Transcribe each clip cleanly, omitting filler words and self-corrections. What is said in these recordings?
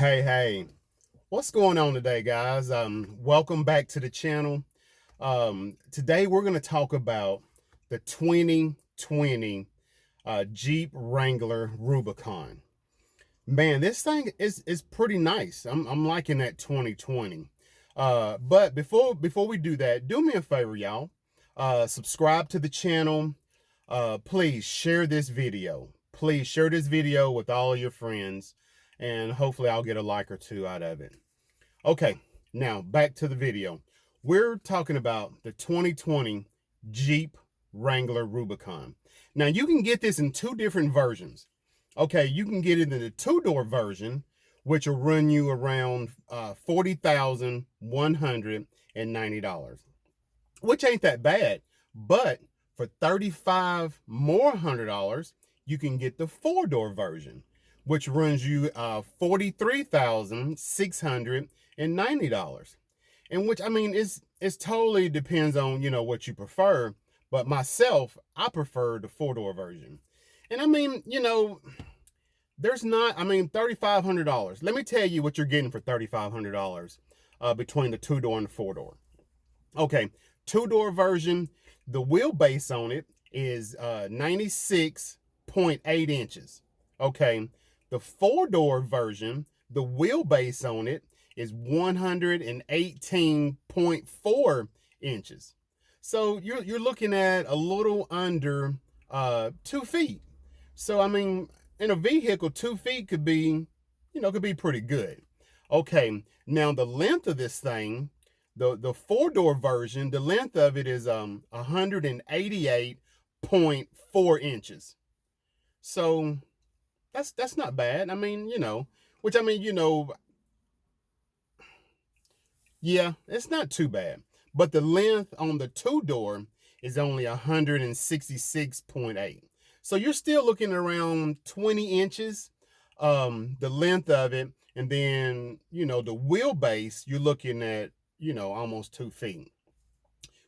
Hey, what's going on today, guys? Welcome back to the channel. Today we're going to talk about the 2020 Jeep Wrangler Rubicon. Man, this thing is pretty nice. I'm liking that 2020. But before we do that, do me a favor, y'all. Subscribe to the channel. Please share this video. Please share this video with all your friends, and hopefully I'll get a like or two out of it. Okay, now back to the video. We're talking about the 2020 Jeep Wrangler Rubicon. Now you can get this in two different versions. Okay, you can get it in the two-door version, which will run you around $40,190, which ain't that bad. But for $35,000 more, you can get the four-door version, which runs you $43,690. And which, I mean, it's totally depends on, what you prefer. But myself, I prefer the four-door version. And I mean, there's not, I mean, $3,500. Let me tell you what you're getting for $3,500 between the two-door and the four-door. Okay, two-door version, the wheelbase on it is 96.8 inches. Okay, the four-door version, the wheelbase on it is 118.4 inches. So you're looking at a little under 2 feet. So I mean, in a vehicle, 2 feet could be, could be pretty good. Okay, now the length of this thing, the four-door version, the length of it is 188.4 inches. So that's not bad. I mean, which I mean, yeah, it's not too bad. But the length on the two-door is only 166.8. So you're still looking around 20 inches, the length of it. And then, the wheelbase, you're looking at, almost 2 feet,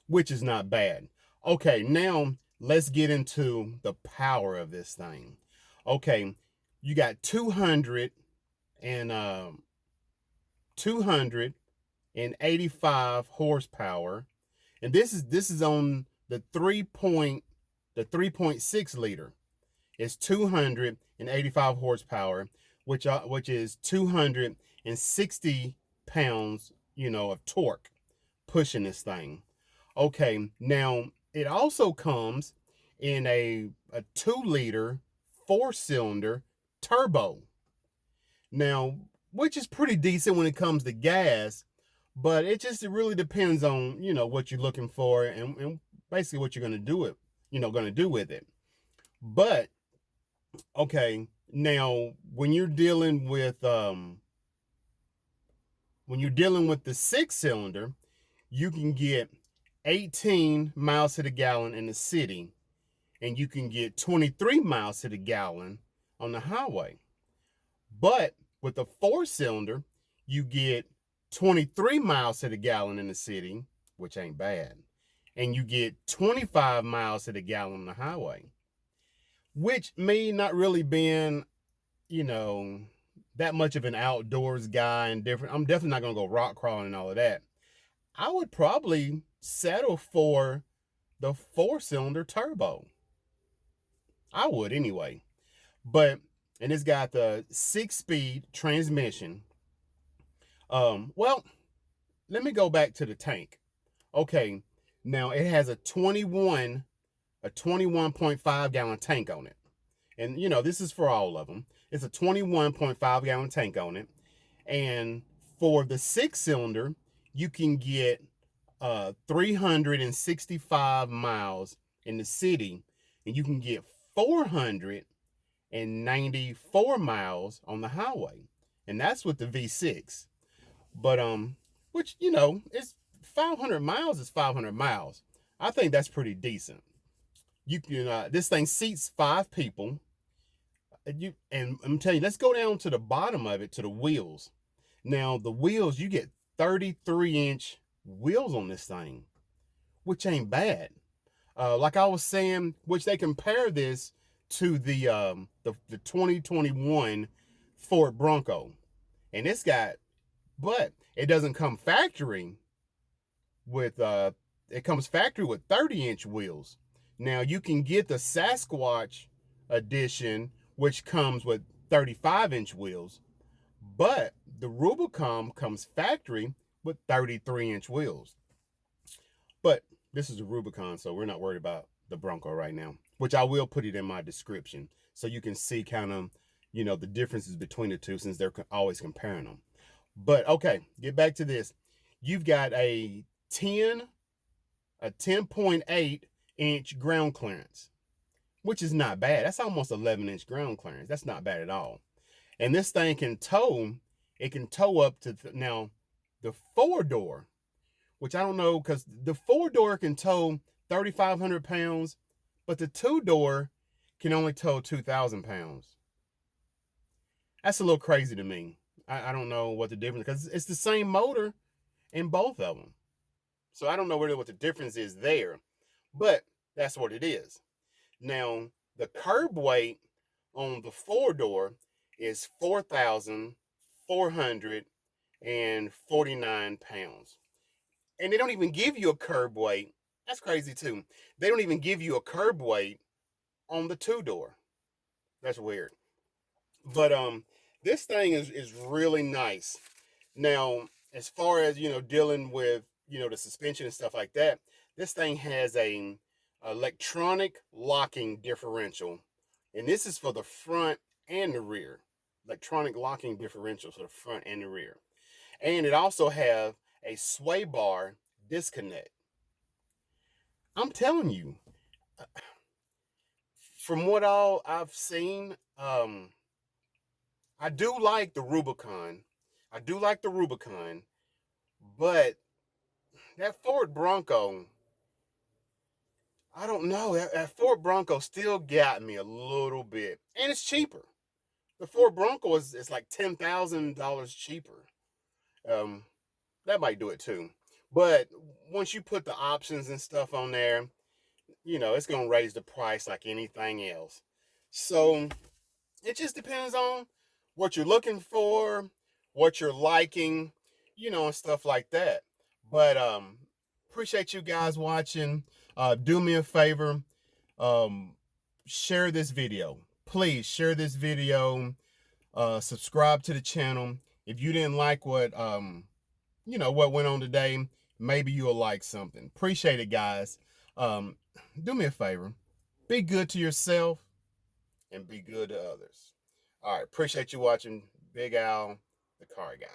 which is not bad. Okay, now let's get into the power of this thing. Okay, you got 285 horsepower. And this is on the 3.6 liter. It's 285 horsepower, which is 260 pounds, of torque pushing this thing. Okay, now it also comes in a 2-liter 4-cylinder turbo. Now, which is pretty decent when it comes to gas, but it really depends on, what you're looking for and basically what you're going to do with it. But okay, now when you're dealing with the 6-cylinder, you can get 18 miles to the gallon in the city, and you can get 23 miles to the gallon on the highway. But with the 4-cylinder, you get 23 miles to the gallon in the city, which ain't bad, and you get 25 miles to the gallon on the highway. Which, me not really being, that much of an outdoors guy and different, I'm definitely not gonna go rock crawling and all of that. I would probably settle for the 4-cylinder turbo. I would anyway. And it's got the 6-speed transmission. Well, let me go back to the tank. Okay, now it has a 21.5 gallon tank on it. And this is for all of them. It's a 21.5 gallon tank on it. And for the 6-cylinder, you can get 365 miles in the city, and you can get 494 miles on the highway. And that's with the V6. But which, it's 500 miles is 500 miles. I think that's pretty decent. You can this thing seats 5 people. And I'm telling you, let's go down to the bottom of it, to the wheels. Now the wheels, you get 33-inch wheels on this thing, which ain't bad. Like I was saying, which they compare this to the 2021 Ford Bronco. And it's got, but it doesn't come factory with it comes factory with 30-inch wheels. Now you can get the Sasquatch edition, which comes with 35-inch wheels, but the Rubicon comes factory with 33-inch wheels. But this is a Rubicon, so we're not worried about the Bronco right now, which I will put it in my description so you can see kind of, the differences between the two, since they're always comparing them. But okay, get back to this. You've got a 10.8 inch ground clearance, which is not bad. That's almost 11-inch ground clearance. That's not bad at all. And this thing can tow, it can tow up to, now the 4-door, which I don't know, because the 4-door can tow 3,500 pounds, but the 2-door can only tow 2,000 pounds. That's a little crazy to me. I don't know what the difference, because it's the same motor in both of them. So I don't know really what the difference is there, but that's what it is. Now, the curb weight on the 4-door is 4,449 pounds. And they don't even give you a curb weight. That's crazy too. They don't even give you a curb weight on the 2-door. That's weird. But this thing is really nice. Now, as far as dealing with the suspension and stuff like that, this thing has a electronic locking differential, and this is for the front and the rear. Electronic locking differential for the front and the rear, and it also have a sway bar disconnect. I'm telling you, from what all I've seen, I do like the Rubicon. I do like the Rubicon, but that Ford Bronco, I don't know. That Ford Bronco still got me a little bit, and it's cheaper. The Ford Bronco is like $10,000 cheaper. Um, that might do it too. But once you put the options and stuff on there, it's gonna raise the price like anything else. So it just depends on what you're looking for, what you're liking, and stuff like that. But appreciate you guys watching. Do me a favor, um, share this video. Please share this video. Subscribe to the channel. If you didn't like what went on today, maybe you'll like something. Appreciate it, guys. Do me a favor. Be good to yourself and be good to others. All right. Appreciate you watching. Big Al, the car guy.